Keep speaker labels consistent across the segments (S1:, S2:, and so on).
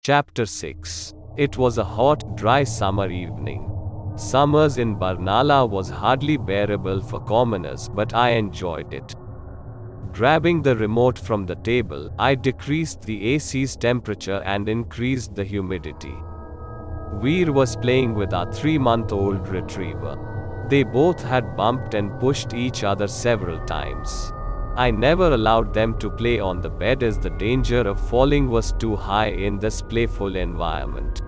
S1: Chapter 6. It was a hot, dry summer evening. Summers in Barnala was hardly bearable for commoners, but I enjoyed it. Grabbing the remote from the table, I decreased the AC's temperature and increased the humidity. Veer was playing with our 3-month-old retriever. They both had bumped and pushed each other several times. I never allowed them to play on the bed as the danger of falling was too high in this playful environment.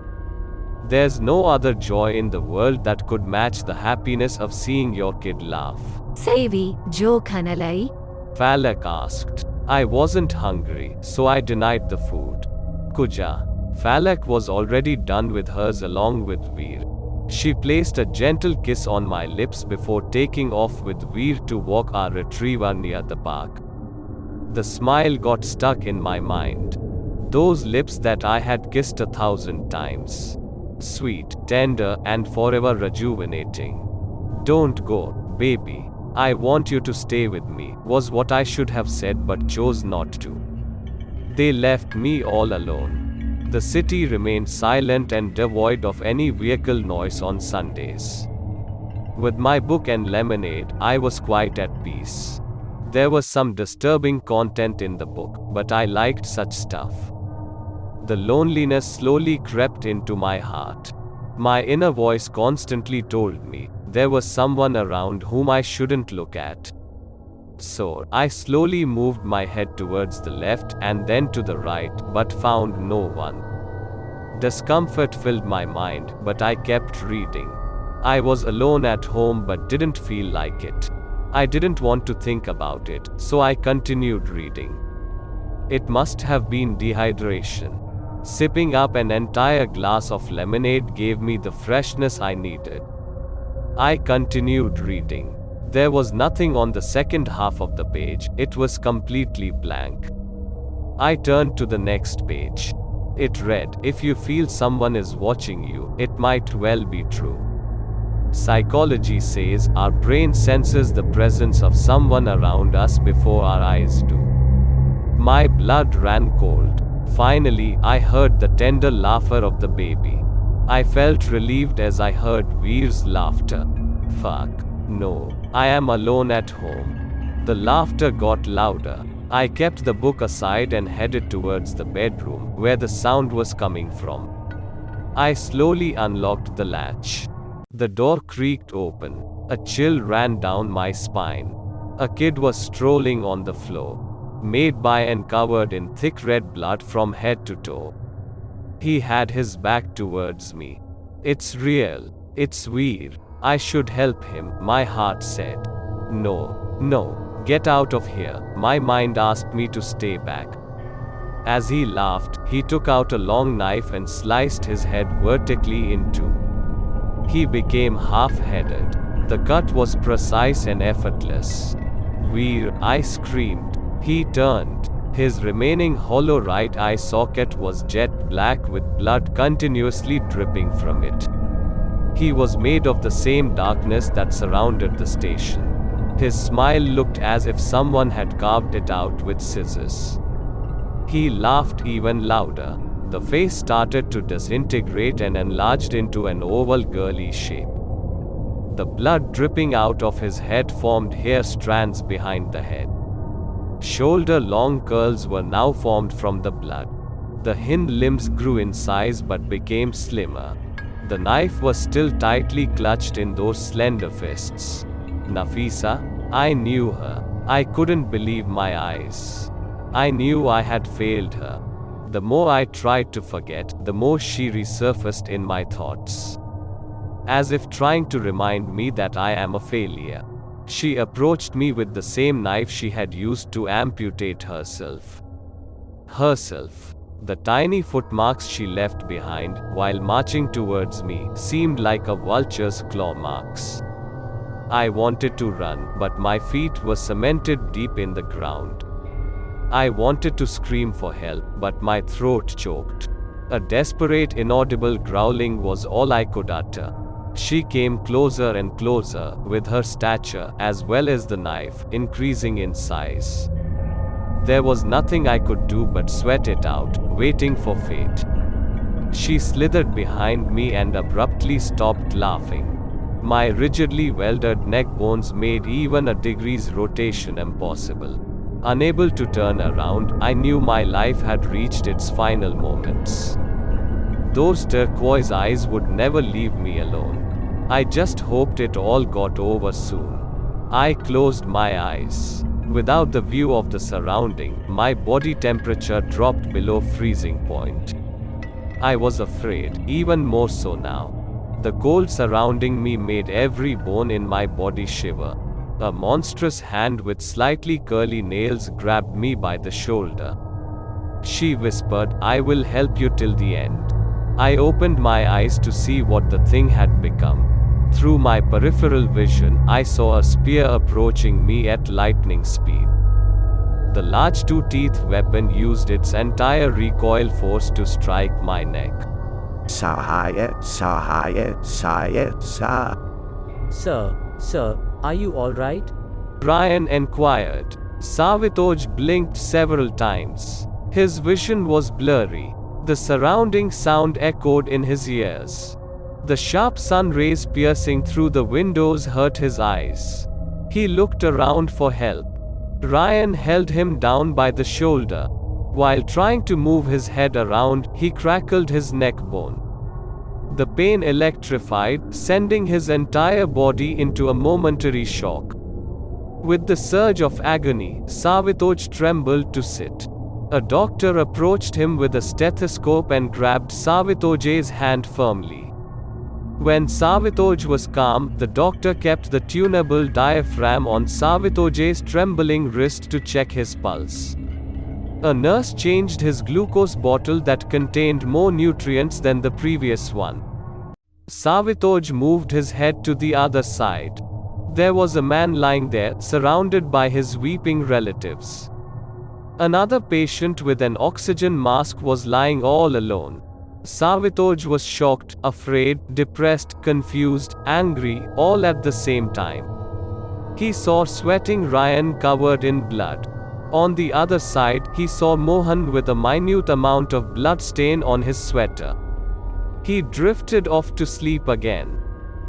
S1: There's no other joy in the world that could match the happiness of seeing your kid laugh.
S2: Savi, Jo Khanalai?
S1: Falak asked. I wasn't hungry, so I denied the food. Kuja. Falak was already done with hers along with Veer. She placed a gentle kiss on my lips before taking off with Veer to walk our retriever near the park. The smile got stuck in my mind. Those lips that I had kissed 1,000 times. Sweet, tender, and forever rejuvenating. Don't go, baby. I want you to stay with me, was what I should have said but chose not to. They left me all alone. The city remained silent and devoid of any vehicle noise on Sundays. With my book and lemonade, I was quite at peace. There was some disturbing content in the book, but I liked such stuff. The loneliness slowly crept into my heart. My inner voice constantly told me there was someone around whom I shouldn't look at. So, I slowly moved my head towards the left and then to the right, but found no one. Discomfort filled my mind, but I kept reading. I was alone at home but didn't feel like it. I didn't want to think about it, so I continued reading. It must have been dehydration. Sipping up an entire glass of lemonade gave me the freshness I needed. I continued reading. There was nothing on the second half of the page, it was completely blank. I turned to the next page. It read, if you feel someone is watching you, it might well be true. Psychology says our brain senses the presence of someone around us before our eyes do. My blood ran cold. Finally, I heard the tender laughter of the baby. I felt relieved as I heard Veer's laughter. Fuck. No, I am alone at home. The laughter got louder. I kept the book aside and headed towards the bedroom, where the sound was coming from. I slowly unlocked the latch. The door creaked open. A chill ran down my spine. A kid was strolling on the floor, made by and covered in thick red blood from head to toe. He had his back towards me. It's real. It's Veer. I should help him, my heart said. No, get out of here, my mind asked me to stay back. As he laughed, he took out a long knife and sliced his head vertically in two. He became half-headed. The cut was precise and effortless. Veer, I screamed. He turned. His remaining hollow right eye socket was jet black with blood continuously dripping from it. He was made of the same darkness that surrounded the station. His smile looked as if someone had carved it out with scissors. He laughed even louder. The face started to disintegrate and enlarged into an oval girly shape. The blood dripping out of his head formed hair strands behind the head. Shoulder-long curls were now formed from the blood. The hind limbs grew in size but became slimmer. The knife was still tightly clutched in those slender fists. Nafisa? I knew her. I couldn't believe my eyes. I knew I had failed her. The more I tried to forget, the more she resurfaced in my thoughts. As if trying to remind me that I am a failure. She approached me with the same knife she had used to amputate herself. The tiny footmarks she left behind, while marching towards me, seemed like a vulture's claw marks. I wanted to run, but my feet were cemented deep in the ground. I wanted to scream for help, but my throat choked. A desperate, inaudible growling was all I could utter. She came closer and closer, with her stature, as well as the knife, increasing in size. There was nothing I could do but sweat it out, waiting for fate. She slithered behind me and abruptly stopped laughing. My rigidly welded neck bones made even a degree's rotation impossible. Unable to turn around, I knew my life had reached its final moments. Those turquoise eyes would never leave me alone. I just hoped it all got over soon. I closed my eyes. Without the view of the surrounding, my body temperature dropped below freezing point. I was afraid, even more so now. The cold surrounding me made every bone in my body shiver. A monstrous hand with slightly curly nails grabbed me by the shoulder. She whispered, "I will help you till the end." I opened my eyes to see what the thing had become. Through my peripheral vision, I saw a spear approaching me at lightning speed. The large two-teeth weapon used its entire recoil force to strike my neck.
S3: Sir,
S4: are you alright?
S1: Ryan inquired. Savitoj blinked several times. His vision was blurry. The surrounding sound echoed in his ears. The sharp sun rays piercing through the windows hurt his eyes. He looked around for help. Ryan held him down by the shoulder. While trying to move his head around, he crackled his neck bone. The pain electrified, sending his entire body into a momentary shock. With the surge of agony, Savitoj trembled to sit. A doctor approached him with a stethoscope and grabbed Savitoj's hand firmly. When Savitoj was calm, the doctor kept the tunable diaphragm on Savitoj's trembling wrist to check his pulse. A nurse changed his glucose bottle that contained more nutrients than the previous one. Savitoj moved his head to the other side. There was a man lying there, surrounded by his weeping relatives. Another patient with an oxygen mask was lying all alone. Savitoj was shocked, afraid, depressed, confused, angry, all at the same time. He saw sweating Ryan covered in blood. On the other side, he saw Mohan with a minute amount of blood stain on his sweater. He drifted off to sleep again.